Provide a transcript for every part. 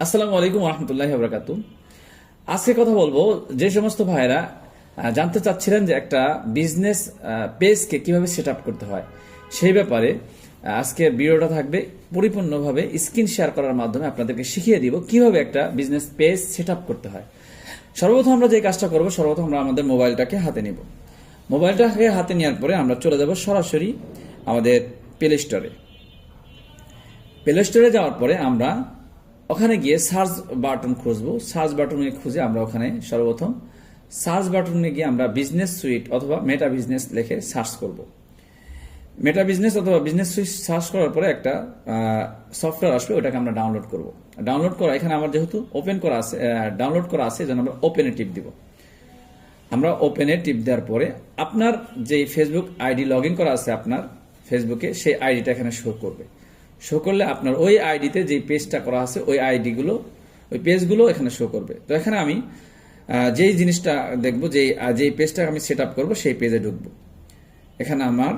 আসসালামু আলাইকুম রহমতুল্লাহি ওয়া বারাকাতুহু। আজকে কথা বলবো যে সমস্ত ভাইরা জানতে চাচ্ছিলেন যে একটা বিজনেস পেজকে কিভাবে সেট আপ করতে হয় সেই ব্যাপারে আজকে ভিডিওটা থাকবে। পরিপূর্ণভাবে স্ক্রিন শেয়ার করার মাধ্যমে আপনাদেরকে শিখিয়ে দিব কিভাবে একটা বিজনেস পেজ সেট আপ করতে হয়। সর্বপ্রথম আমরা যে কাজটা করব, সর্বপ্রথম আমরা আমাদের মোবাইলটাকে হাতে নিব। মোবাইলটাকে হাতে নেওয়ার পরে আমরা চলে যাব সরাসরি আমাদের প্লে স্টোরে। প্লে স্টোরে যাওয়ার পরে আমরা ওখানে গিয়ে সার্চ বাটন খুঁজবো। সার্চ বাটনে খুঁজে আমরা ওখানে সর্বপ্রথম সার্চ বাটনে গিয়ে আমরা বিজনেস সুইট অথবা মেটা বিজনেস লিখে সার্চ করব। মেটা বিজনেস অথবা বিজনেস সুইট সার্চ করার পরে একটা সফটওয়্যার আসবে, ওটাকে আমরা ডাউনলোড করব। ডাউনলোড করা এখানে আমার যেহেতু ওপেন করা আছে, ডাউনলোড করা আছে, যেন আমরা ওপেনে টিপ দিব। আমরা ওপেনে টিপ দেওয়ার পরে আপনার যে ফেসবুক আইডি লগ ইন করা আছে আপনার ফেসবুকে, সেই আইডিটা এখানে শো করবে। শো করলে আপনার ওই আইডিতে যে পেজটা করা আছে ওই আইডিগুলো, ওই পেজগুলো এখানে শো করবে। তো এখানে আমি যেই জিনিসটা দেখবো, যেই পেজটা আমি সেট আপ করবো সেই পেজে ঢুকবো। এখানে আমার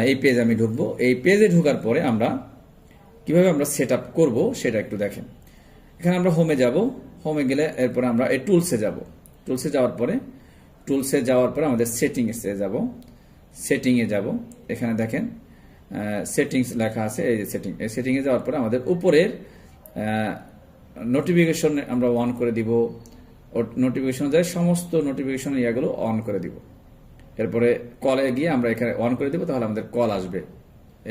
এই পেজ আমি ঢুকবো। এই পেজে ঢোকার পরে আমরা কিভাবে আমরা সেট আপ করবো সেটা একটু দেখেন। এখানে আমরা হোমে যাব। হোমে গেলে এরপরে আমরা এই টুলসে যাব। টুলসে যাওয়ার পরে আমাদের সেটিংসে যাব। সেটিংয়ে যাব, এখানে দেখেন সেটিংস লেখা আছে, এই সেটিং। এই সেটিংয়ে যাওয়ার পরে আমাদের উপরের নোটিফিকেশন আমরা অন করে দিব। নোটিফিকেশন যায় সমস্ত নোটিফিকেশন ইয়াগুলো অন করে দিব। এরপরে কলে গিয়ে আমরা এখানে অন করে দিব, তাহলে আমাদের কল আসবে,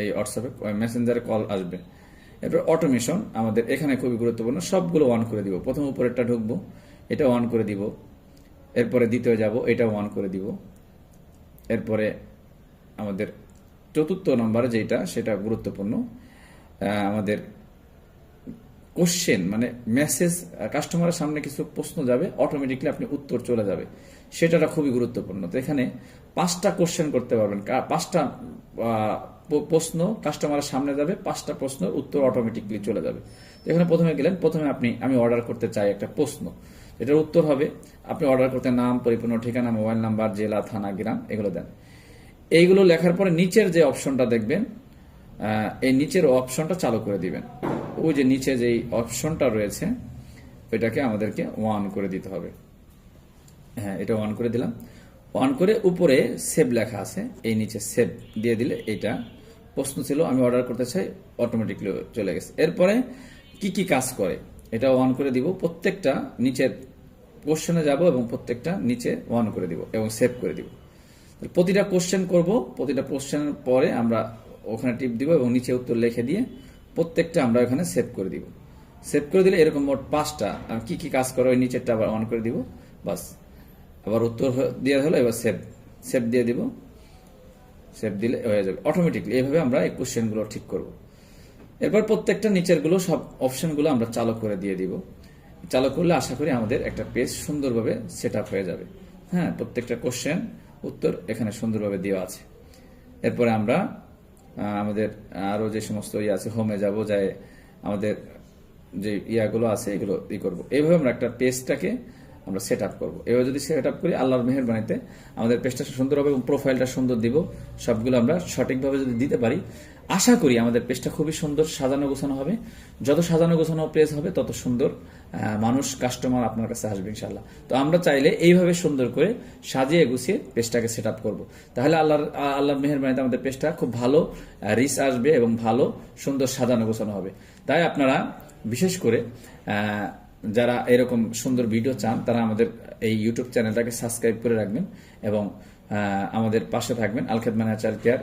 এই হোয়াটসঅ্যাপে মেসেঞ্জারে কল আসবে। এরপর অটোমেশন আমাদের এখানে খুবই গুরুত্বপূর্ণ, সবগুলো অন করে দিব। প্রথম উপরেরটা ঢুকবো, এটা অন করে দিব। এরপরে দ্বিতীয় যাব, এটাও অন করে দিব। এরপরে আমাদের চতুর্থ নম্বরে যেটা, সেটা গুরুত্বপূর্ণ, আমাদের কোশ্চেন মানে মেসেজ, কাস্টমারের সামনে কিছু প্রশ্ন যাবে, অটোমেটিকলি আপনি উত্তর চলে যাবে, সেটা খুবই গুরুত্বপূর্ণ। তো এখানে 5টা কোশ্চেন করতে পারবেন, 5টা প্রশ্ন কাস্টমারের সামনে যাবে, 5টা প্রশ্নের উত্তর অটোমেটিকলি চলে যাবে। তো এখানে প্রথমে গেলেন, প্রথমে আমি অর্ডার করতে চাই একটা প্রশ্ন, এটার উত্তর হবে আপনি অর্ডার করতে নাম, পরিপূর্ণ ঠিকানা, মোবাইল নাম্বার, জেলা, থানা, গ্রাম এগুলো দেন। এইগুলো লেখার পরে নিচের যে অপশনটা দেখবেন, এই নিচের অপশনটা চালু করে দিবেন। ওই যে নিচে যেই অপশনটা রয়েছে ওইটাকে আমাদেরকে অন করে দিতে হবে। হ্যাঁ, এটা অন করে দিলাম। অন করে উপরে সেভ লেখা আছে, এই নিচে সেভ দিয়ে দিলে, এইটা প্রশ্ন ছিল আমি অর্ডার করতে চাই, অটোমেটিকলি চলে গেছে। এরপরে কি কি কাজ করে এটা অন করে দিব। প্রত্যেকটা নিচের কোশ্চেনে যাব এবং প্রত্যেকটা নিচে অন করে দিব এবং সেভ করে দিব। প্রতিটা কোশ্চেন করব, প্রতিটা কোশ্চেনের পরে আমরা ওখানে টিপ দিব এবং নিচে উত্তর লিখে দিয়ে প্রত্যেকটা আমরা ওখানে সেভ করে দিব। সেভ করে দিলে এরকম মোট 5টা কি কি কাজ করে ওই নিচেরটা আবার অন করে দিব, বাস। আবার উত্তর দেওয়া হলো, এবার সেভ দিয়ে দিব। সেভ দিলে হয়ে যাবে অটোমেটিকলি। এইভাবে আমরা এই কোশ্চেনগুলো ঠিক করব। এরপর প্রত্যেকটা নিচেরগুলো সব অপশনগুলো আমরা চালু করে দিয়ে দিব। চালু করলে আশা করি আমাদের একটা পেজ সুন্দরভাবে সেট আপ হয়ে যাবে। হ্যাঁ, প্রত্যেকটা কোশ্চেন উত্তর এখানে সুন্দরভাবে দেওয়া আছে। এরপরে আমরা আমাদের আরো যে সমস্ত আছে, হোমে যাব, যাই আমাদের যে ইয়াগুলো আছে এগুলো করবো। এইভাবে আমরা একটা পেজটাকে আমরা সেট আপ করবো। এভাবে যদি সেট আপ করি, আল্লাহর মেহেরবানিতে আমাদের পেজটা সুন্দর হবে এবং প্রোফাইলটা সুন্দর দিব। সবগুলো আমরা সঠিকভাবে যদি দিতে পারি, আশা করি আমাদের পেজটা খুবই সুন্দর সাজানো গোছানো হবে। যত সাজানো গোছানো পেজ হবে তত সুন্দর মানুষ, কাস্টমার আপনার কাছে আসবে ইনশাল্লাহ। তো আমরা চাইলে এইভাবে সুন্দর করে সাজিয়ে গুছিয়ে পেজটাকে সেট আপ করবো, তাহলে আল্লাহর মেহেরবানিতে আমাদের পেজটা খুব ভালো রিচ আসবে এবং ভালো সুন্দর সাজানো গোছানো হবে। তাই আপনারা বিশেষ করে যারা এরকম সুন্দর ভিডিও চান, তারা আমাদের এই ইউটিউব চ্যানেলটাকে সাবস্ক্রাইব করে রাখবেন এবং আমাদের পাশে থাকবেন। আল খেদমা ন্যাচারাল কেয়ার।